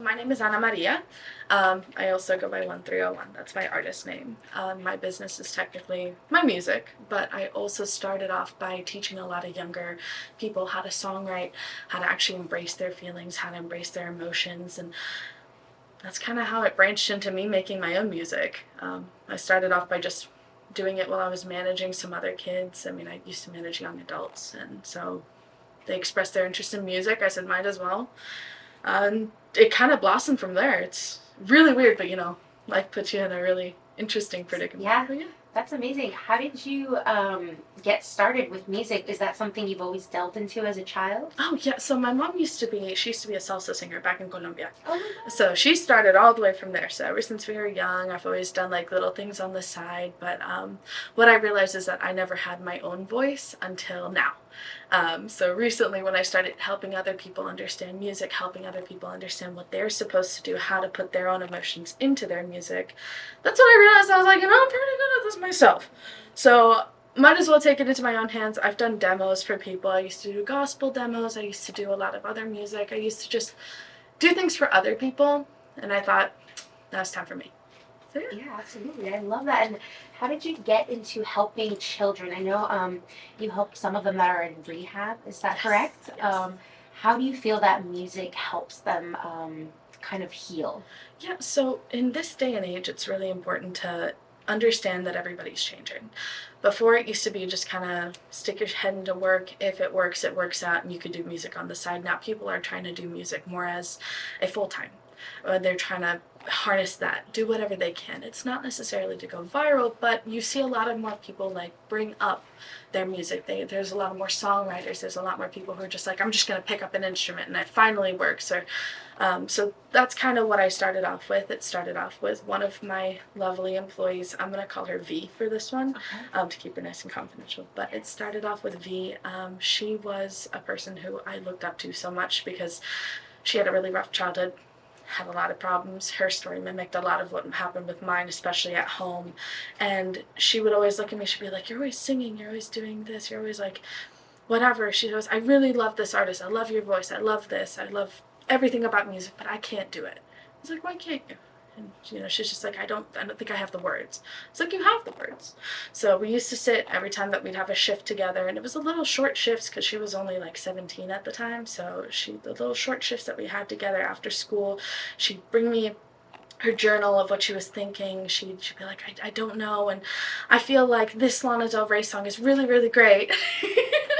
my name is Ana Maria. I also go by 1301. That's my artist name. My business is technically my music, but I also started off by teaching a lot of younger people how to songwrite, how to actually embrace their feelings, how to embrace their emotions, and that's kind of how it branched into me making my own music. I started off by just doing it while I was managing some other kids. I mean, I used to manage young adults, and so they expressed their interest in music. I said, might as well. And it kind of blossomed from there. It's really weird, but life puts you in a really interesting predicament. Yeah, But yeah. that's amazing. How did you get started with music? Is that something you've always delved into as a child? Oh yeah, so my mom she used to be a salsa singer back in Colombia. Oh my God. So she started all the way from there. So ever since we were young, I've always done like little things on the side. But what I realized is that I never had my own voice until now. So recently when I started helping other people understand music, helping other people understand what they're supposed to do, how to put their own emotions into their music, that's when I realized I was like, I'm pretty good at this myself. So might as well take it into my own hands. I've done demos for people. I used to do gospel demos. I used to do a lot of other music. I used to just do things for other people. And I thought, now it's time for me. So yeah. Yeah, absolutely. I love that. And how did you get into helping children? I know you help some of them that are in rehab. Is that correct? Yes. How do you feel that music helps them kind of heal? Yeah, so in this day and age, it's really important to understand that everybody's changing. Before, it used to be just kind of stick your head into work. If it works out, and you could do music on the side. Now people are trying to do music more as a full-time. They're trying to harness that, do whatever they can. It's not necessarily to go viral, but you see a lot of more people like bring up their music. There's a lot more songwriters. There's a lot more people who are just like, I'm just going to pick up an instrument and it finally works. Or so that's kind of what I started off with. It started off with one of my lovely employees. I'm going to call her V for this one, to keep her nice and confidential. But it started off with V. She was a person who I looked up to so much because she had a really rough childhood, had a lot of problems. Her story mimicked a lot of what happened with mine, especially at home. And she would always look at me, she'd be like, you're always singing, you're always doing this, you're always like, whatever. She goes, I really love this artist, I love your voice, I love this, I love everything about music, but I can't do it. I was like, why can't you? And she's just like, I don't think I have the words. It's like, you have the words. So we used to sit every time that we'd have a shift together, and it was a little short shifts because she was only like 17 at the time. So the little short shifts that we had together after school, she'd bring me her journal of what she was thinking. She'd be like, I don't know, and I feel like this Lana Del Rey song is really, really great.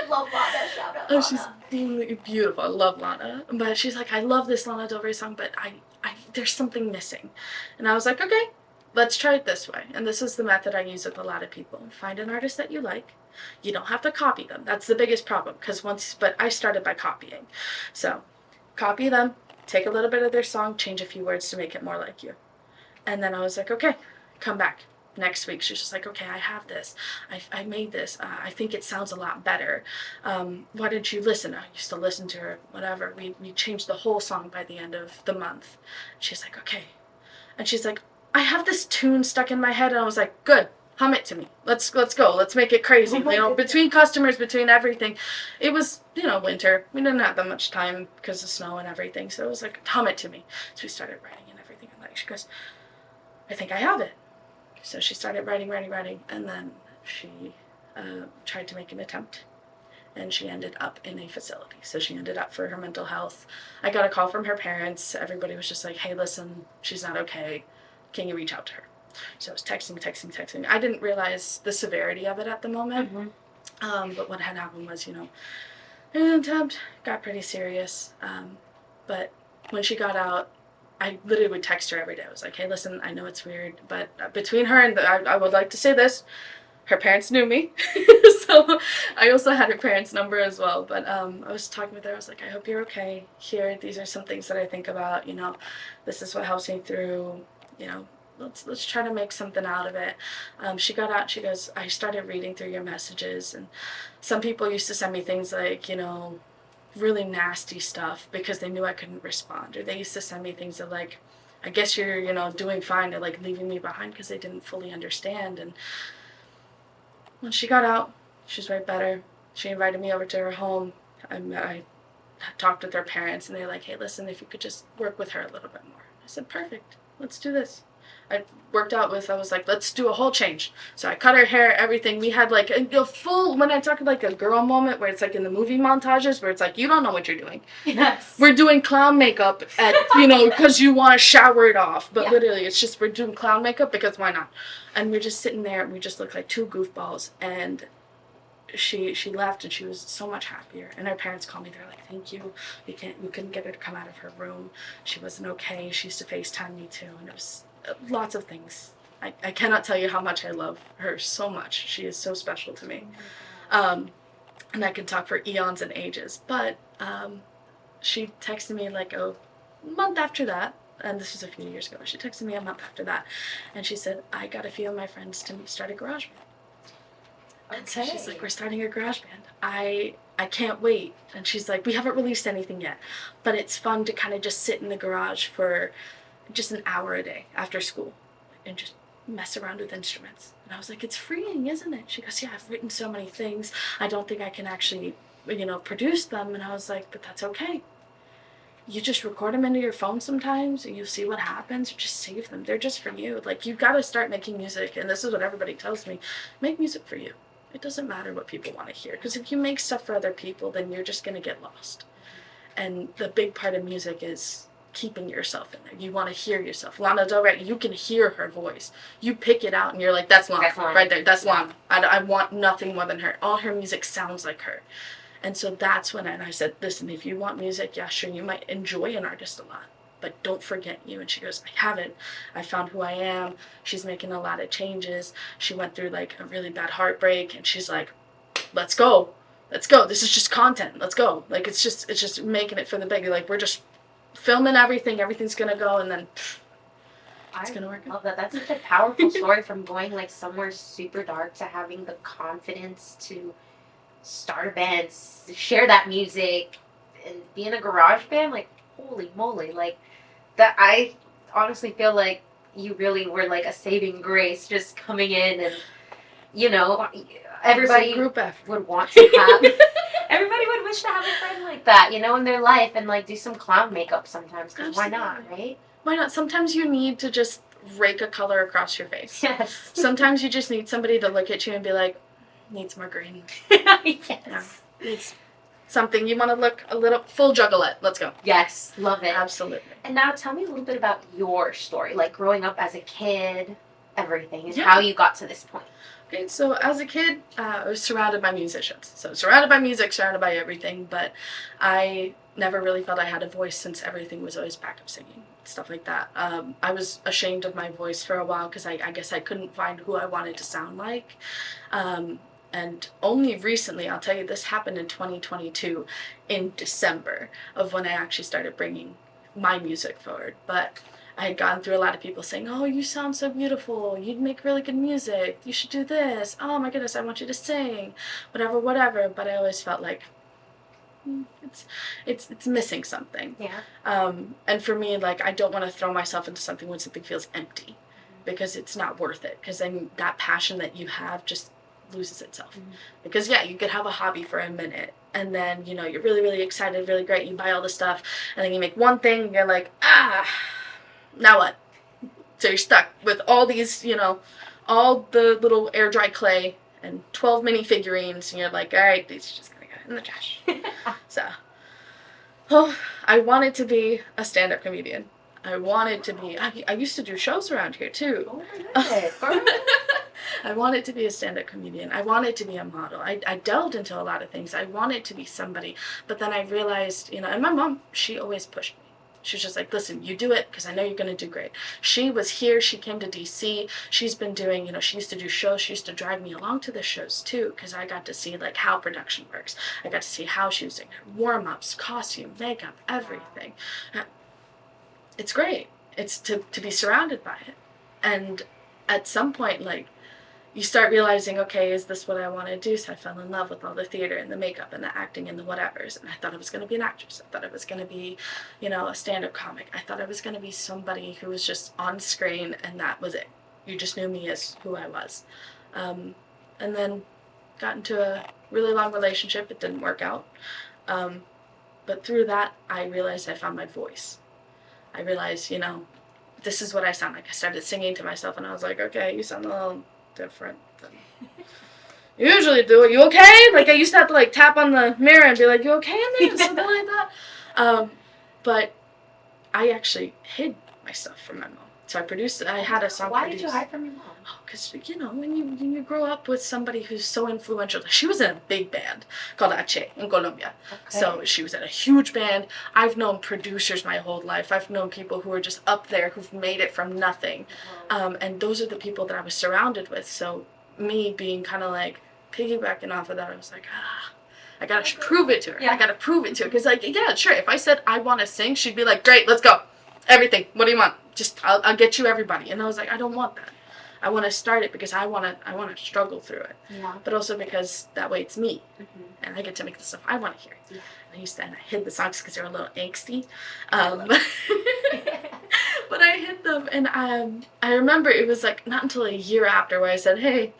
Love Lana, shout out Oh, Lana. she's beautiful. I love Lana. But she's like, I love this Lana Del Rey song, but there's something missing. And I was like, okay, let's try it this way. And this is the method I use with a lot of people. Find an artist that you like. You don't have to copy them. That's the biggest problem. But I started by copying. So copy them, take a little bit of their song, change a few words to make it more like you. And then I was like, okay, come back next week. She's just like, okay, I have this. I made this. I think it sounds a lot better. Why didn't you listen? I used to listen to her, whatever. We changed the whole song by the end of the month. She's like, okay. And she's like, I have this tune stuck in my head. And I was like, good, hum it to me. Let's go. Let's make it crazy. Between customers, between everything. It was, winter. We didn't have that much time because of snow and everything. So it was like, hum it to me. So we started writing and everything. And she goes, I think I have it. So she started writing, and then she tried to make an attempt, and she ended up in a facility. So she ended up for her mental health. I got a call from her parents. Everybody was just like, hey, listen, she's not okay. Can you reach out to her? So I was texting. I didn't realize the severity of it at the moment. Mm-hmm. But what had happened was, an attempt got pretty serious. But when she got out, I literally would text her every day. I was like, hey, listen, I know it's weird, but between her and I would like to say this, her parents knew me. So I also had her parents' number as well. But I was talking with her. I was like, I hope you're okay. These are some things that I think about. This is what helps me through. Let's try to make something out of it. She got out. She goes, I started reading through your messages, and some people used to send me things like, really nasty stuff because they knew I couldn't respond, or they used to send me things that like, I guess you're doing fine, or like leaving me behind because they didn't fully understand. And when she got out, she was way better. She invited me over to her home. I talked with their parents, and they're like, hey, listen, if you could just work with her a little bit more. I said, perfect, let's do this. I was like, let's do a whole change. So I cut her hair, everything. We had like a full, when I talk like a girl moment where it's like in the movie montages where it's like, you don't know what you're doing. Yes. We're doing clown makeup at, because you want to shower it off. But literally, it's just, we're doing clown makeup because why not? And we're just sitting there and we just look like two goofballs. And she left and she was so much happier. And her parents called me, they're like, thank you. We couldn't get her to come out of her room. She wasn't okay. She used to FaceTime me too. And it was lots of things. I cannot tell you how much I love her so much. She is so special to me. And I can talk for eons and ages. But she texted me like a month after that, and this was a few years ago. She texted me a month after that, and she said, I got a few of my friends to start a garage band. And so she's like, we're starting a garage band. I can't wait. And she's like, we haven't released anything yet, but it's fun to kind of just sit in the garage for just an hour a day after school and just mess around with instruments. And I was like, it's freeing, isn't it? She goes, yeah, I've written so many things. I don't think I can actually, produce them. And I was like, but that's okay. You just record them into your phone sometimes and you see what happens, or just save them. They're just for you. Like, you've got to start making music. And this is what everybody tells me. Make music for you. It doesn't matter what people want to hear. Because if you make stuff for other people, then you're just going to get lost. And the big part of music is keeping yourself in there. You want to hear yourself. Lana Del Rey, you can hear her voice. You pick it out and you're like, that's Lana. Right there. That's Lana. I want nothing more than her. All her music sounds like her. And so that's when I said, listen, if you want music, yeah, sure, you might enjoy an artist a lot, but don't forget you. And she goes, I haven't. I found who I am. She's making a lot of changes. She went through like a really bad heartbreak, and she's like, let's go. Let's go. This is just content. Let's go. Like, it's just making it for the big. Like, we're just filming everything. Everything's going to go, and then it's going to work out. I love that. That's such a powerful story, from going like somewhere super dark to having the confidence to start a band, share that music, and be in a garage band. Like, holy moly. Like, that, I honestly feel like you really were like a saving grace, just coming in, and everybody group effort. would want to have everybody would wish to have a friend like that, in their life, and like do some clown makeup sometimes, because why not, right? Why not? Sometimes you need to just rake a color across your face. Yes. Sometimes you just need somebody to look at you and be like, needs more green. Yes. Yeah. Needs something. You want to look a little full juggalette. Let's go. Yes, love it. Absolutely. And now tell me a little bit about your story, like growing up as a kid, everything, and how you got to this point. Okay, so as a kid, I was surrounded by musicians. So surrounded by music, surrounded by everything, but I never really felt I had a voice, since everything was always backup singing, stuff like that. I was ashamed of my voice for a while, because I guess I couldn't find who I wanted to sound like. And only recently, I'll tell you, this happened in 2022 in December, of when I actually started bringing my music forward. But I had gone through a lot of people saying, oh, you sound so beautiful, you'd make really good music, you should do this, oh my goodness, I want you to sing, whatever. But I always felt like it's missing something. Yeah. And for me, like, I don't want to throw myself into something when something feels empty, because it's not worth it, because then that passion that you have just loses itself. Because you could have a hobby for a minute, and then you're really, really excited, really great, you buy all the stuff, and then you make one thing and you're like, now what? So you're stuck with all these, all the little air dry clay and 12 mini figurines, and you're like, all right, these are just gonna go in the trash. So I wanted to be a stand-up comedian. I wanted to be, I used to do shows around here too. Oh my goodness. I wanted to be a stand-up comedian. I wanted to be a model. I delved into a lot of things. I wanted to be somebody. But then I realized, and my mom, she always pushed me. She was just like, listen, you do it, because I know you're going to do great. She was here. She came to D.C. She's been doing, she used to do shows. She used to drag me along to the shows too, because I got to see like how production works. I got to see how she was doing her warm-ups, costume, makeup, everything. It's great. It's to be surrounded by it. And at some point, like, you start realizing, okay, is this what I want to do? So I fell in love with all the theater and the makeup and the acting and the whatevers. And I thought I was going to be an actress. I thought I was going to be, a stand-up comic. I thought I was going to be somebody who was just on screen, and that was it. You just knew me as who I was. And then got into a really long relationship. It didn't work out. But through that, I realized I found my voice. I realized, this is what I sound like. I started singing to myself, and I was like, okay, you sound a little different than you usually do. Are you okay? Like, I used to have to, like, tap on the mirror and be like, you okay in there? Something like that. But I actually hid my stuff from my mom. So I had a song Why produced. did you hide from your mom? Oh, because, when you grow up with somebody who's so influential. She was in a big band called H in Colombia. Okay. So she was in a huge band. I've known producers my whole life. I've known people who are just up there who've made it from nothing. And those are the people that I was surrounded with. So me being kind of like piggybacking off of that, I was like, I gotta prove it to her. Yeah. I gotta prove it to her. Because, like, yeah, sure, if I said I want to sing, she'd be like, great, let's go. Everything. What do you want? Just, I'll get you everybody. And I was like, I don't want that. I want to start it because I want to struggle through it. Yeah. But also because that way it's me. Mm-hmm. And I get to make the stuff I want to hear. Yeah. And I hid the songs because they were a little angsty. But I hid them. And I remember it was, like, not until a year after where I said, hey,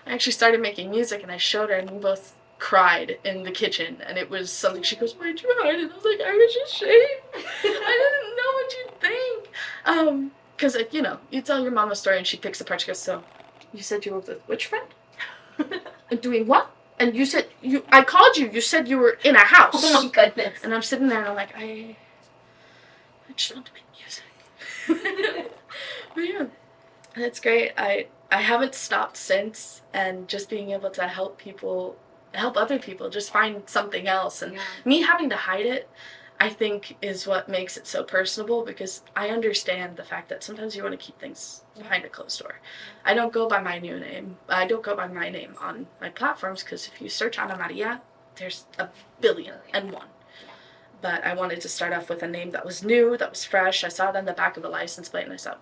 I actually started making music. And I showed her, and we both cried in the kitchen, and it was something. She goes, why'd you hide? And I was like, I was ashamed. I didn't know what you'd think. Because, you tell your mom a story and she picks apart. She goes, so you said you were with a witch friend? And doing what? And you said I called you. You said you were in a house. Oh my goodness. And I'm sitting there and I'm like, I just want to make music. But yeah, that's great. I haven't stopped since, and just being able to help other people just find something else. And me having to hide it, I think, is what makes it so personable, because I understand the fact that sometimes you want to keep things behind a closed door. I don't go by my new name. I don't go by my name on my platforms, because if you search Ana Maria, there's 1,000,000,001. But I wanted to start off with a name that was new, that was fresh. I saw it on the back of the license plate, and I said,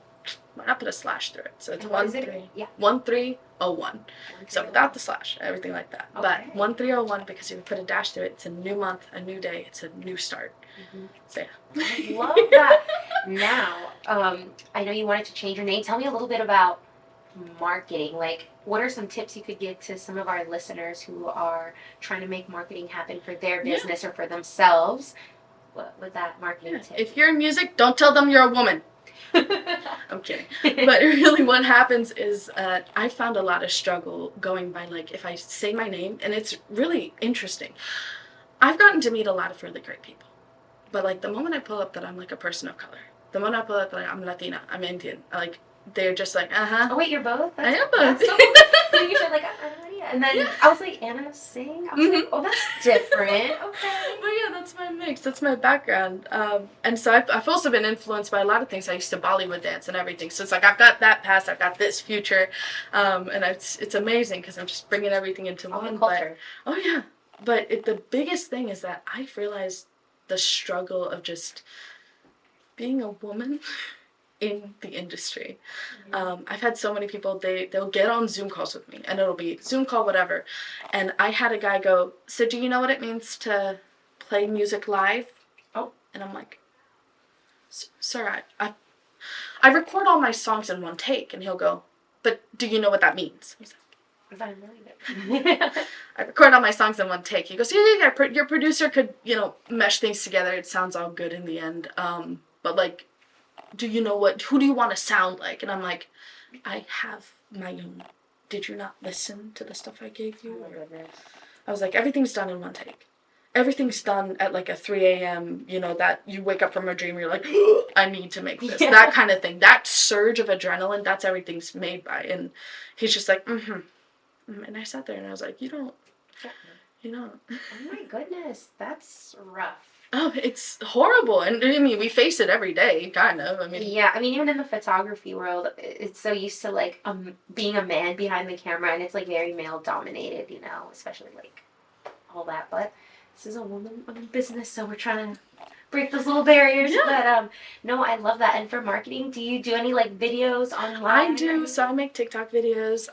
why not put a slash through it? So it's 1301. So without the slash, everything like that. Okay. But 1301, because if you put a dash through it, it's a new month, a new day, it's a new start. Mm-hmm. So yeah. I love that. Now, I know you wanted to change your name. Tell me a little bit about marketing. Like, what are some tips you could give to some of our listeners who are trying to make marketing happen for their business or for themselves? What would that marketing tip? If you're in music, don't tell them you're a woman. I'm kidding. But really what happens is I found a lot of struggle going by, like, if I say my name, and it's really interesting. I've gotten to meet a lot of really great people. But, like, the moment I pull up that I'm, like, a person of color, the moment I pull up that I'm Latina, I'm Indian, like, they're just like, Oh, wait, you're both? I am both. So you said, like, I'm Maria. And then I was like, Anna Singh? I was like, oh, that's different. Okay. But yeah, that's my mix. That's my background. And so I've also been influenced by a lot of things. I used to Bollywood dance and everything. So it's like I've got that past, I've got this future. And it's amazing because I'm just bringing everything into one. Culture. But, oh, yeah. But the biggest thing is that I've realized the struggle of just being a woman in the industry. Mm-hmm. I've had so many people, they'll get on Zoom calls with me, and it'll be Zoom call, whatever. And I had a guy go, so do you know what it means to play music live? Oh. And I'm like, sir, I record all my songs in one take. And he'll go, but do you know what that means? I was like, I record all my songs in one take. He goes, yeah. Your producer could, mesh things together. It sounds all good in the end. But, like, do you know who do you want to sound like? And I'm like, I have my own. Did you not listen to the stuff I gave you? Oh my goodness. I was like, everything's done in one take. Everything's done at, like, a 3 a.m., that you wake up from a dream, you're like, I need to make this. Yeah. That kind of thing. That surge of adrenaline, that's everything's made by. And he's just like, And I sat there and I was like, you don't. Oh my goodness, that's rough. Oh, it's horrible. And I mean, we face it every day, kind of. Yeah, even in the photography world, it's so used to, like, being a man behind the camera, and it's, like, very male dominated, especially, like, all that. But this is a woman-owned business, so we're trying to break those little barriers. Yeah. But no, I love that. And for marketing, do you do any, like, videos online? I do. So I make TikTok videos.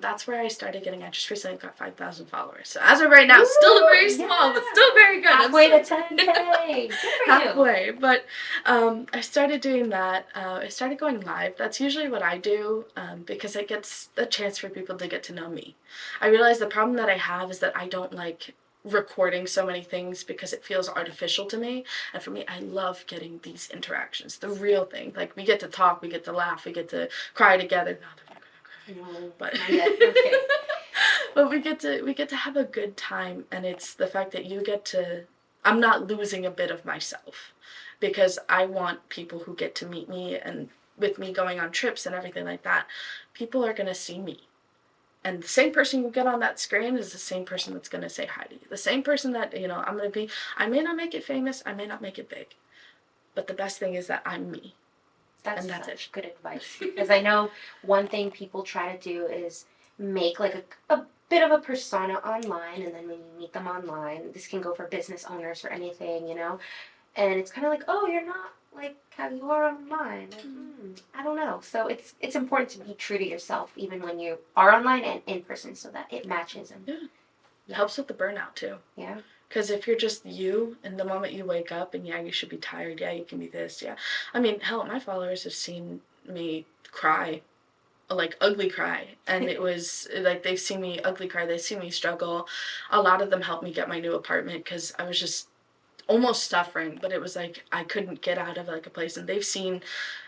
That's where I started getting. I just recently got 5,000 followers. So as of right now, still very small, but still very good. Halfway to 10K. Halfway. But I started doing that. I started going live. That's usually what I do because it gets a chance for people to get to know me. I realize the problem that I have is that I don't like recording so many things because it feels artificial to me. And for me, I love getting these interactions, the real thing. Like, we get to talk, we get to laugh, we get to cry together. No, they're not gonna cry. No, But not yet. Okay. but we get to have a good time, and it's the fact that you get to, I'm not losing a bit of myself, because I want people who get to meet me, and with me going on trips and everything like that, people are going to see me. And the same person you get on that screen is the same person that's going to say hi to you. The same person that, I'm going to be, I may not make it famous, I may not make it big. But the best thing is that I'm me. That's and that's such it. good advice. Because I know one thing people try to do is make like a bit of a persona online, and then when you meet them online, this can go for business owners or anything, and it's kind of like, oh, you're not like how you are online. Like, I don't know. So it's important to be true to yourself even when you are online and in person, so that it matches. And It helps with the burnout too. Yeah. Because if you're just you, and the moment you wake up, and you should be tired, you can be this, I mean, hell, my followers have seen me cry, like ugly cry, and it was like they've seen me ugly cry, they've seen me struggle. A lot of them helped me get my new apartment because I was just almost suffering, but it was like I couldn't get out of like a place, and they've seen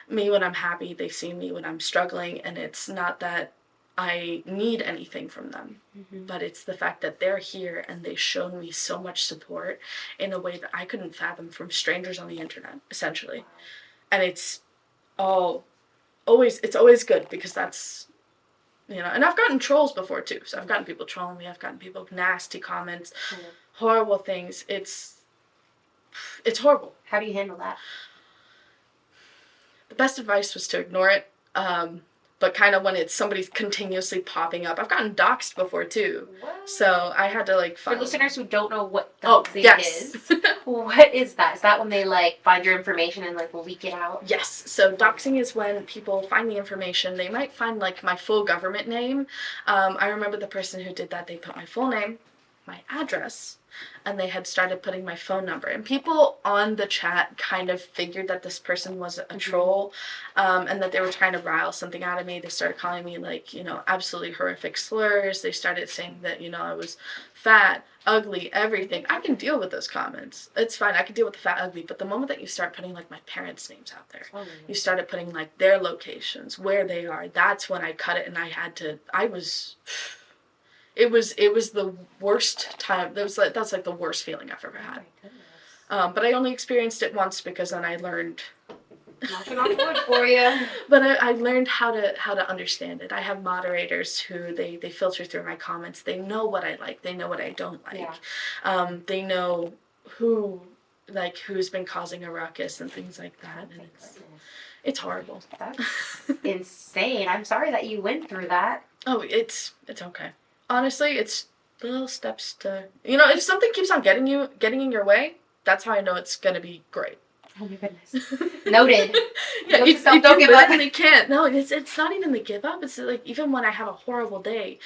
me when I'm happy, they've seen me when I'm struggling, and it's not that I need anything from them, but it's the fact that they're here and they've shown me so much support in a way that I couldn't fathom from strangers on the internet, essentially. Wow. And it's always good, because that's, and I've gotten trolls before too. So I've gotten people trolling me, I've gotten people nasty comments, horrible things. It's horrible. How do you handle that? The best advice was to ignore it. But kind of when it's somebody's continuously popping up. I've gotten doxxed before too. What? So I had to like find... For listeners who don't know what doxing is, what is that? Is that when they like find your information and like leak it out? Yes. So doxing is when people find the information. They might find like my full government name. I remember the person who did that. They put my full name, my address, and they had started putting my phone number. And people on the chat kind of figured that this person was a troll, and that they were trying to rile something out of me. They started calling me like, absolutely horrific slurs. They started saying that, I was fat, ugly, everything. I can deal with those comments. It's fine. I can deal with the fat, ugly. But the moment that you start putting like my parents' names out there, you started putting like their locations, where they are, that's when I cut it. And it was the worst time. That's like the worst feeling I've ever had. But I only experienced it once, because then I learned. Knocking on wood for you. But I learned how to understand it. I have moderators who they filter through my comments. They know what I like. They know what I don't like. Yeah. They know who's been causing a ruckus and things like that. And it's horrible. That's insane. I'm sorry that you went through that. Oh, it's okay. Honestly, it's little steps to, if something keeps on getting in your way, that's how I know it's going to be great. Oh my goodness. Noted. Yeah, if don't give up. You can't. No, it's not even the give up. It's like, even when I have a horrible day,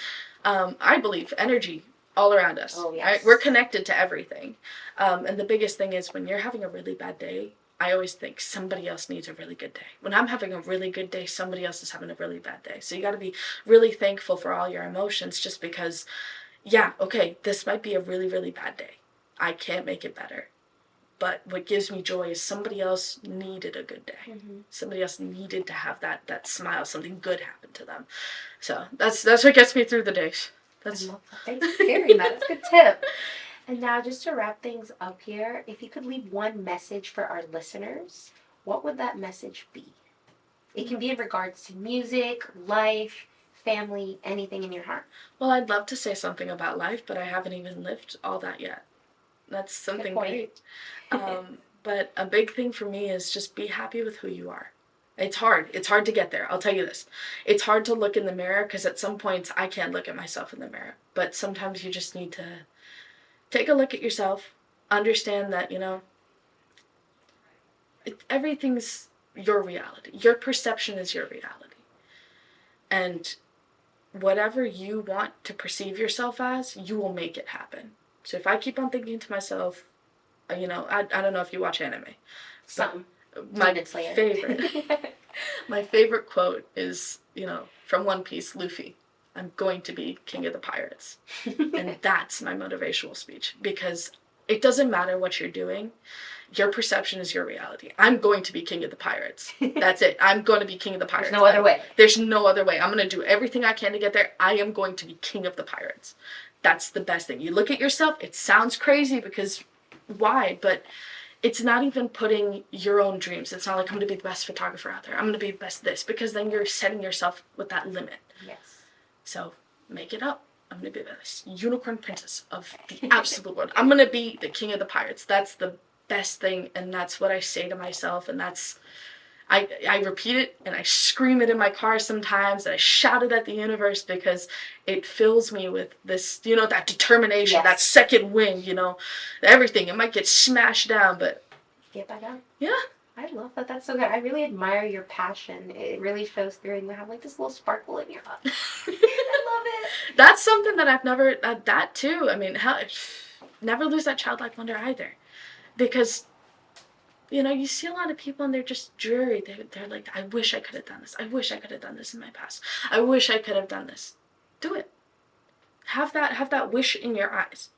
I believe energy all around us. Oh, yes. Right? We're connected to everything. And the biggest thing is, when you're having a really bad day, I always think somebody else needs a really good day. When I'm having a really good day, somebody else is having a really bad day. So you got to be really thankful for all your emotions, just because, okay, this might be a really, really bad day. I can't make it better. But what gives me joy is somebody else needed a good day. Mm-hmm. Somebody else needed to have that smile, something good happened to them. So that's what gets me through the days. Thanks for sharing that. That's a good tip. And now, just to wrap things up here, if you could leave one message for our listeners, what would that message be? It can be in regards to music, life, family, anything in your heart. Well, I'd love to say something about life, but I haven't even lived all that yet. That's something great. But a big thing for me is just be happy with who you are. It's hard. It's hard to get there. I'll tell you this. It's hard to look in the mirror, because at some points I can't look at myself in the mirror. But sometimes you just need to take a look at yourself, understand that, everything's your reality. Your perception is your reality. And whatever you want to perceive yourself as, you will make it happen. So if I keep on thinking to myself, I don't know if you watch anime. Some. My favorite quote is, from One Piece, Luffy. I'm going to be king of the pirates. And that's my motivational speech, because it doesn't matter what you're doing. Your perception is your reality. I'm going to be king of the pirates. That's it. I'm going to be king of the pirates. There's no other way. There's no other way. I'm going to do everything I can to get there. I am going to be king of the pirates. That's the best thing. You look at yourself, it sounds crazy because why? But it's not even putting your own dreams. It's not like I'm going to be the best photographer out there. I'm going to be the best this, because then you're setting yourself with that limit. Yes. So make it up. I'm going to be this unicorn princess of the absolute world. I'm going to be the king of the pirates. That's the best thing, and that's what I say to myself, and that's I repeat it, and I scream it in my car sometimes, and I shout it at the universe, because it fills me with this, that determination, yes. that second wind, everything. It might get smashed down, but get back up. Yeah. I love that. That's so good. I really admire your passion. It really shows through, and you have like this little sparkle in your eye. I love it. That's something that I've never, that too. I mean, never lose that childlike wonder either. Because, you see a lot of people and they're just dreary. They're like, I wish I could have done this. I wish I could have done this in my past. I wish I could have done this. Do it. Have that wish in your eyes.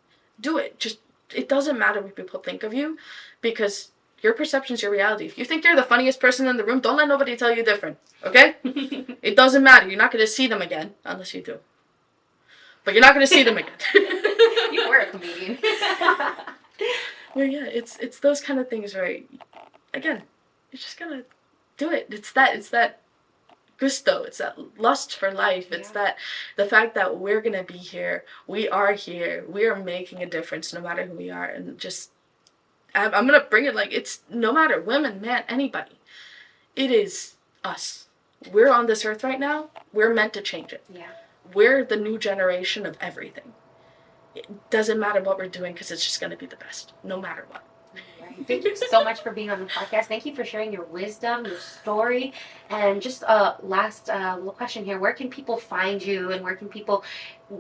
Do it. Just, it doesn't matter what people think of you, because your perception is your reality. If you think you're the funniest person in the room, don't let nobody tell you different. Okay? It doesn't matter. You're not going to see them again, unless you do. But you're not going to see them again. You were a comedian. Well, yeah, it's those kind of things where, again, you're just gonna do it. It's that gusto. It's that lust for life. It's that the fact that we're gonna be here. We are here. We are making a difference, no matter who we are. And just, I'm gonna bring it like it's no matter women, man, anybody. It is us. We're on this earth right now. We're meant to change it. Yeah. We're the new generation of everything. It doesn't matter what we're doing, because it's just going to be the best, no matter what. Right. Thank you so much for being on the podcast. Thank you for sharing your wisdom, your story. And just a last little question here. Where can people find you, and where can people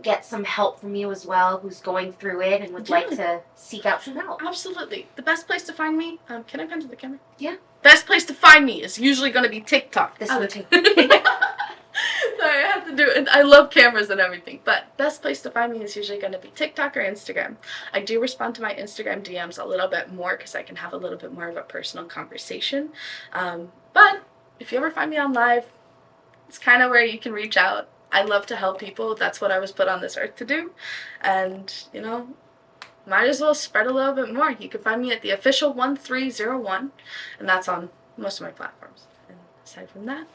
get some help from you as well, who's going through it and would like to seek out some help? Absolutely. The best place to find me, can I come to the camera? Yeah. Best place to find me is usually going to be TikTok. This one too. Sorry, I have to do it. I love cameras and everything, but best place to find me is usually going to be TikTok or Instagram. I do respond to my Instagram DMs a little bit more, because I can have a little bit more of a personal conversation. But if you ever find me on live, it's kind of where you can reach out. I love to help people. That's what I was put on this earth to do. And, might as well spread a little bit more. You can find me at the official 1301, and that's on most of my platforms. And aside from that,